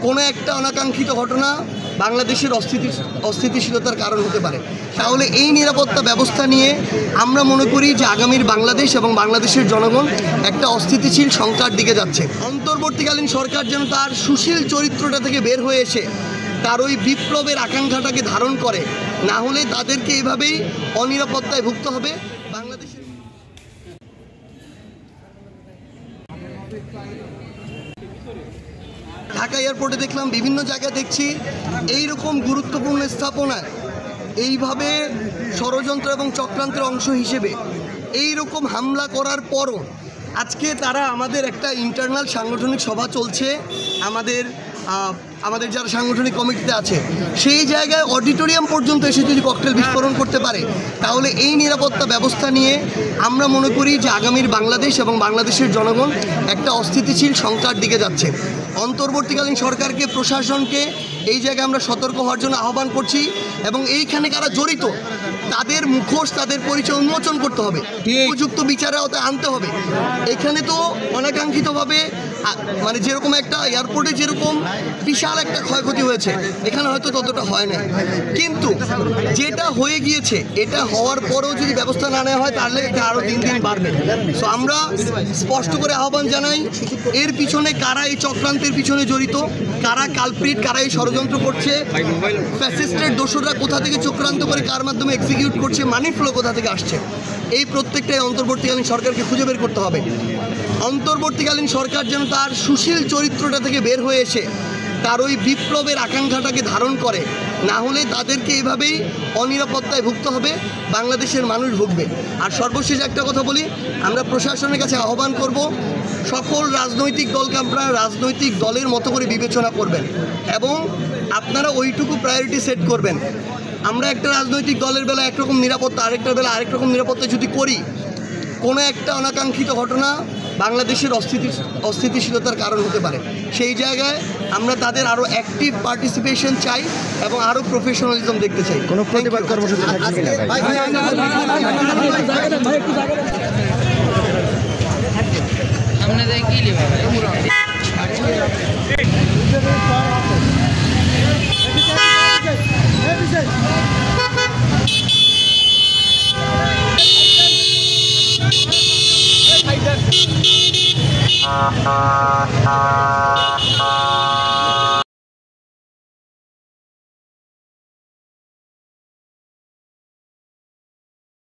কোনো একটা অনাকাঙ্ক্ষিত ঘটনা বাংলাদেশের অস্থিতিশীলতার কারণ হতে পারে, তাহলে এই নিরাপত্তা ব্যবস্থা নিয়ে আমরা মনে করি যে আগামীর বাংলাদেশ এবং বাংলাদেশের জনগণ একটা অস্থিতিশীল সংকট দিকে যাচ্ছে। অন্তর্বর্তীকালীন সরকার যেন তার সুশীল চরিত্রটা থেকে বের হয়ে এসে তার ওই বিপ্লবের আকাঙ্ক্ষাটাকে ধারণ করে, না হলে তাদেরকে এভাবেই অনিরাপত্তায় ভুগতে হবে। বাংলাদেশের ঢাকা এয়ারপোর্টে দেখলাম, বিভিন্ন জায়গায় দেখছি এইরকম গুরুত্বপূর্ণ স্থাপনায় এইভাবে ষড়যন্ত্র এবং চক্রান্তের অংশ হিসেবে এই রকম হামলা করার পরও আজকে তারা আমাদের একটা ইন্টারনাল সাংগঠনিক সভা চলছে, আমাদের যারা সাংগঠনিক কমিটিতে আছে সেই জায়গায় অডিটোরিয়াম পর্যন্ত এসে যদি ককটেল বিস্ফোরণ করতে পারে, তাহলে এই নিরাপত্তা ব্যবস্থা নিয়ে আমরা মনে করি যে আগামীর বাংলাদেশ এবং বাংলাদেশের জনগণ একটা অস্থিতিশীল সংকট দিকে যাচ্ছে। অন্তর্বর্তীকালীন সরকারকে, প্রশাসনকে এই জায়গায় আমরা সতর্ক হওয়ার জন্য আহ্বান করছি এবং এইখানে কারা জড়িত তাদের মুখোশ, তাদের পরিচয় উন্মোচন করতে হবে, উপযুক্ত বিচারে আওতায় আনতে হবে। এখানে তো অনাকাঙ্ক্ষিতভাবে মানে যেরকম একটা এয়ারপোর্টে যেরকম বিশাল একটা ক্ষয়ক্ষতি হয়েছে, এখানে হয়তো ততটা হয় না, কিন্তু যেটা হয়ে গিয়েছে এটা হওয়ার পরেও যদি ব্যবস্থা না নেওয়া হয় তাহলে এটা আরও দিন দিন বাড়বে। সো আমরা স্পষ্ট করে আহ্বান জানাই, এর পিছনে কারা, এই চক্রান্তের পিছনে জড়িত, কারা কালপ্রিট, কারা এই ষড়যন্ত্র করছে, ফ্যাসিস্টের দোসররা কোথা থেকে চক্রান্ত করে কার মাধ্যমে এক্সিকিউট করছে, মানি ফ্লো কোথা থেকে আসছে, এই প্রত্যেকটাই অন্তর্বর্তীকালীন সরকারকে খুঁজে বের করতে হবে। অন্তর্বর্তীকালীন সরকার যেন তার সুশীল চরিত্রটা থেকে বের হয়ে এসে তার ওই বিপ্লবের আকাঙ্ক্ষাটাকে ধারণ করে, না হলে তাদেরকে এভাবেই অনিরাপত্তায় ভুগতে হবে, বাংলাদেশের মানুষ ভুগবে। আর সর্বশেষ একটা কথা বলি, আমরা প্রশাসনের কাছে আহ্বান করব, সকল রাজনৈতিক দলকে আপনারা রাজনৈতিক দলের মতো করে বিবেচনা করবেন এবং আপনারা ওইটুকু প্রায়োরিটি সেট করবেন। আমরা একটা রাজনৈতিক দলের বেলা একরকম নিরাপত্তা, আরেকটার বেলা আরেক রকম নিরাপত্তা যদি করি, কোনো একটা অনাকাঙ্ক্ষিত ঘটনা বাংলাদেশের অস্থিতিশীলতার কারণ হতে পারে। সেই জায়গায় আমরা তাদের আরও অ্যাক্টিভ পার্টিসিপেশন চাই এবং আরও প্রফেশনালিজম দেখতে চাই। কোনো প্রতিবাদ কর্মসূচি থাকছে কিনা ভাই?